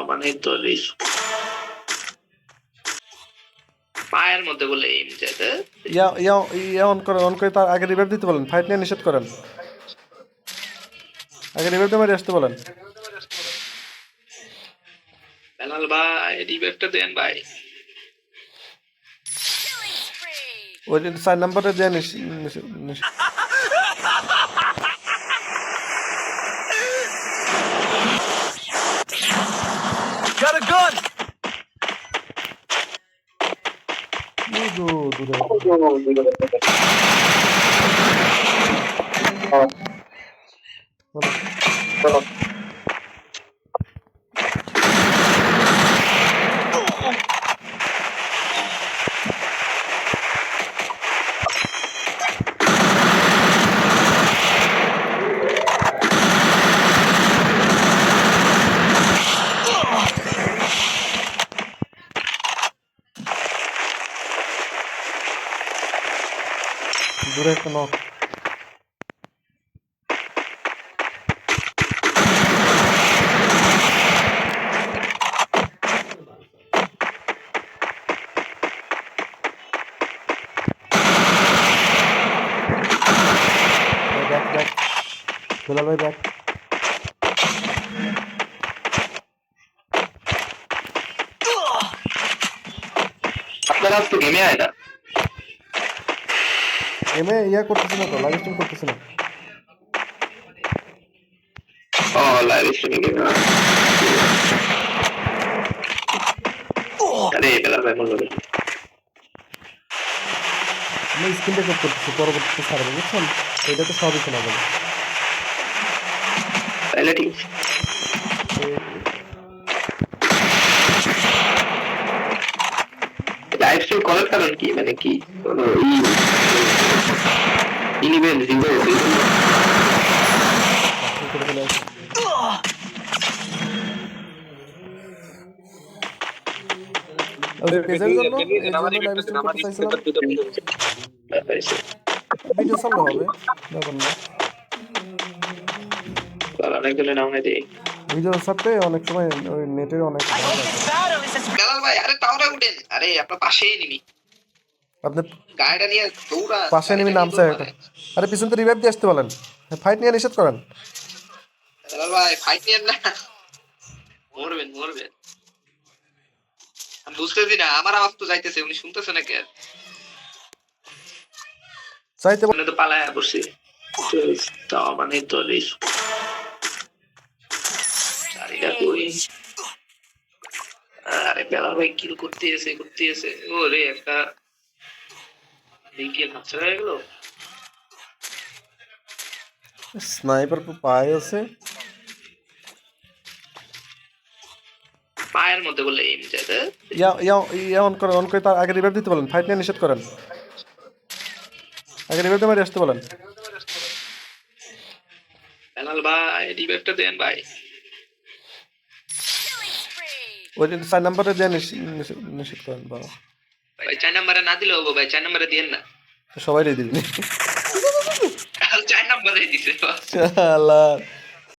মানে তো পায়ের মধ্যে বলে এইম যেতে অন করে তার আগে রিভাইভ দিতে বলেন, ফাইট নিয়ে নিষেধ করেন, আগে রিভাইভ দিয়ে মারি আসতে বলেন। বেলাল ভাই রিভাইভটা দেন ভাই। ওই 4 নম্বরে দেন। Got a gun! দূরে একটা নক। ব্যাক বেলাল ভাই ব্যাক। আপনারা আজকে গেমে আয় না? গেমে করতেছি না তো, লাইভ স্ট্রিম করতেছি না। ও লাইভ স্ট্রিমে গেমে আরে বেলাল ভাই মনে হবে আমি স্ক্রিন রেকর্ড করতেছি, পরবর্তীতে ছাড়বো, বুঝছেন? এটা তো সবই শোনা যাবে। তাহলে ঠিক আছে। লাইভ স্ট্রিম করার কারণ কি, মানে কি কোনো ইভেন্ট পেজের জন্য এই জন্য লাইভ স্ট্রিম করতে চাইছিলাম। ভিডিও সামনে হবে, ব্যাপার না। অনেকগুলো নাম হয় দিই ভিডিওর সাথে অনেক সময় ওই নেটের অনেক বেলাল ভাই। আরে তাওরা উঠেন, আরে আপনার পাশেই নিবি, আপনি গাড়িটা নিয়ে দৌড়া পাশে নেমে নামছে একটা। আরে পিছন তো রিভাইভ দিয়ে আসতে বলেন, ফাইট নিয়ে নিষেধ করেন। বেলাল ভাই ফাইট নিয়েন না, মরবেন মরবেন। আমি বুঝতেছি না, আমার আওয়াজ তো যাইতেছে, উনি শুনতেছে নাকি? আর চাইতে উনি তো পালায় পড়ছি। মানে তো আরে বেলাল ভাই কিল করতে এসে ও রে একটা দিকে হাতছাড়া হয়ে গেল। স্নাইপার পায়ে আছে, পায়ের মধ্যে বলে এইম যেতে অন করে তার আগে রিভাইভ দিতে বলেন, ফাইট নিয়ে নিষেধ করেন, আগে রিভাইভ দিয়ে মারি আসতে বলেন। বেলাল ভাই রিভাইভটা দেন ভাই। ওই 4 নম্বরে দেন নিষেধ করেন বাবা। ভাই 4 নম্বরে না দিলে হবো ভাই, 4 নম্বরে দিয়েন না। সবাই দিবেন 4 নম্বরে দিছে আল্লাহ।